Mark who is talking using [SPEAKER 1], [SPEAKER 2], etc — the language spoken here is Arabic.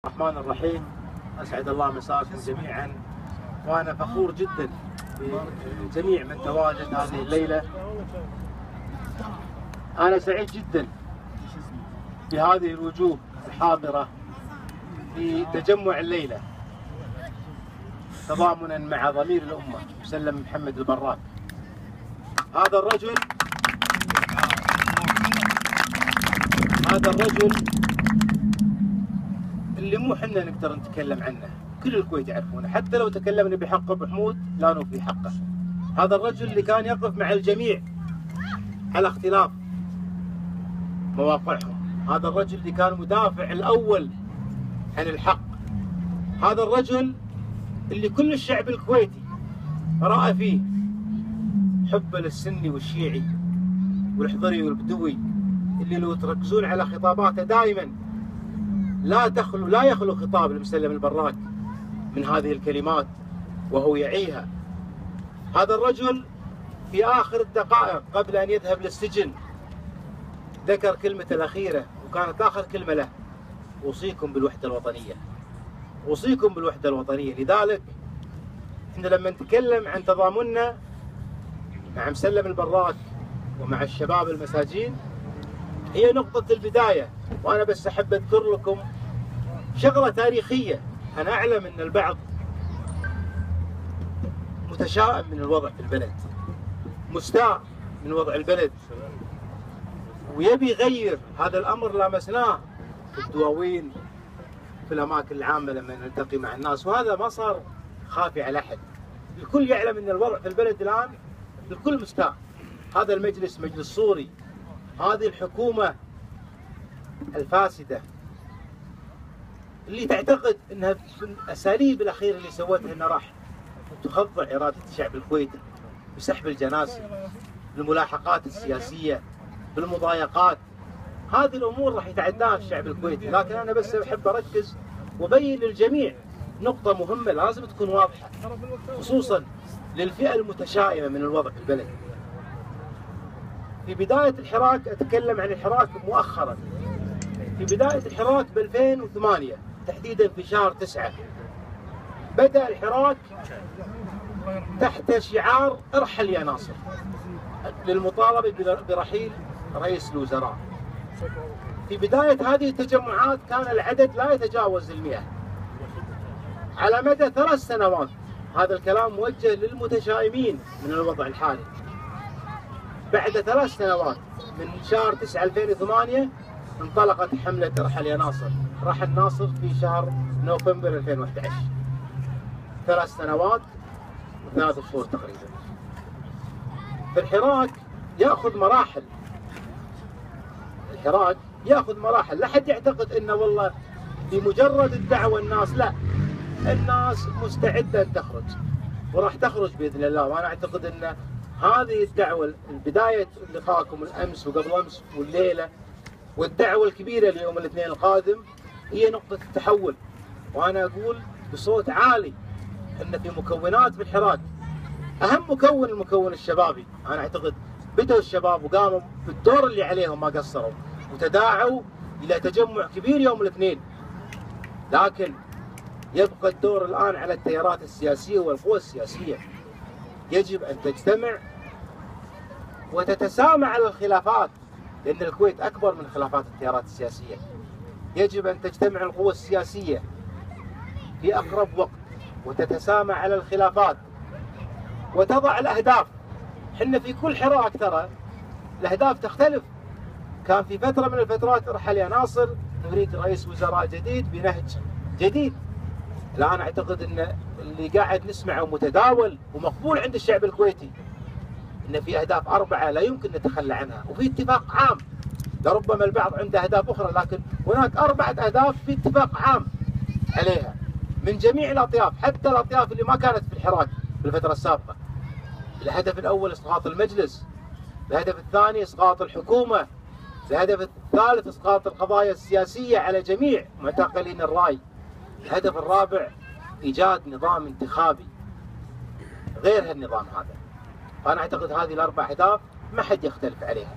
[SPEAKER 1] الرحمن الرحيم. أسعد الله مساكم جميعا، وأنا فخور جدا بجميع من تواجد هذه الليلة. أنا سعيد جدا بهذه الوجوه الحاضرة في تجمع الليلة تضامنا مع ضمير الأمة مسلم محمد البراك. هذا الرجل اللي مو حنا نقدر نتكلم عنه، كل الكويت يعرفونه، حتى لو تكلمنا بحق ابو حمود لا نوفي حقه. هذا الرجل اللي كان يقف مع الجميع على اختلاف مواقعهم، هذا الرجل اللي كان مدافع الاول عن الحق، هذا الرجل اللي كل الشعب الكويتي رأى فيه حبه للسني والشيعي والحضري والبدوي، اللي لو تركزون على خطاباته دائما لا يخلو خطاب المسلم البراك من هذه الكلمات وهو يعيها. هذا الرجل في آخر الدقائق قبل أن يذهب للسجن ذكر كلمة الأخيرة، وكانت آخر كلمة له: أوصيكم بالوحدة الوطنية، أوصيكم بالوحدة الوطنية. لذلك إحنا لما نتكلم عن تضامننا مع مسلم البراك ومع الشباب المساجين هي نقطة البداية. وأنا بس أحب أذكر لكم شغلة تاريخية. أنا أعلم أن البعض متشائم من الوضع في البلد، مستاء من وضع البلد، ويبي يغير. هذا الأمر لامسناه في الدواوين في الأماكن العامة لما نلتقي مع الناس، وهذا ما صار خافي على أحد. الكل يعلم أن الوضع في البلد الآن الكل مستاء. هذا المجلس مجلس صوري، هذه الحكومة الفاسدة اللي تعتقد انها بالاساليب الاخيره اللي سوتها انها راح تخضع اراده الشعب الكويتي بسحب الجنازه، بالملاحقات السياسيه، بالمضايقات. هذه الامور راح يتعداها الشعب الكويتي، لكن انا بس احب اركز وابين للجميع نقطه مهمه لازم تكون واضحه، خصوصا للفئه المتشائمه من الوضع في البلد. في بدايه الحراك، اتكلم عن الحراك مؤخرا، في بداية الحراك ب 2008 تحديدا في شهر 9 بدأ الحراك تحت شعار ارحل يا ناصر، للمطالبة برحيل رئيس الوزراء. في بداية هذه التجمعات كان العدد لا يتجاوز 100. على مدى 3 سنوات، هذا الكلام موجه للمتشائمين من الوضع الحالي، بعد 3 سنوات من شهر 9 2008 انطلقت حملة ارحل يا ناصر. رحل ناصر في شهر نوفمبر 2011، 3 سنوات و3 شهور تقريبا. الحراك ياخذ مراحل، الحراك ياخذ مراحل. لا حد يعتقد انه والله بمجرد الدعوة الناس، لا، الناس مستعدة ان تخرج وراح تخرج باذن الله. وانا اعتقد ان هذه الدعوة، بداية لقائكم الامس وقبل امس والليلة والدعوة الكبيرة ليوم الاثنين القادم هي نقطة التحول. وأنا أقول بصوت عالي أن في مكونات بالحراك، أهم مكون المكون الشبابي. أنا أعتقد بدأوا الشباب وقاموا بالدور اللي عليهم، ما قصروا وتداعوا إلى تجمع كبير يوم الاثنين، لكن يبقى الدور الآن على التيارات السياسية والقوى السياسية. يجب أن تجتمع وتتسامع على الخلافات، لأن الكويت أكبر من خلافات التيارات السياسية. يجب أن تجتمع القوى السياسية في أقرب وقت وتتسامع على الخلافات وتضع الأهداف. حنا في كل حراك ترى الأهداف تختلف. كان في فترة من الفترات ارحل يا ناصر، نريد رئيس وزراء جديد بنهج جديد. الآن أعتقد أن اللي قاعد نسمعه متداول ومقبول عند الشعب الكويتي إن في أهداف 4 لا يمكن نتخلى عنها، وفي اتفاق عام. لربما البعض عنده أهداف أخرى، لكن هناك 4 أهداف في اتفاق عام عليها من جميع الأطياف، حتى الأطياف اللي ما كانت في الحراك في الفترة السابقة. الهدف الأول إسقاط المجلس، الهدف الثاني إسقاط الحكومة، الهدف الثالث إسقاط القضايا السياسية على جميع معتقلين الرأي، الهدف الرابع إيجاد نظام انتخابي غير هالنظام هذا. فأنا أعتقد هذه ال4 أهداف ما حد يختلف عليها.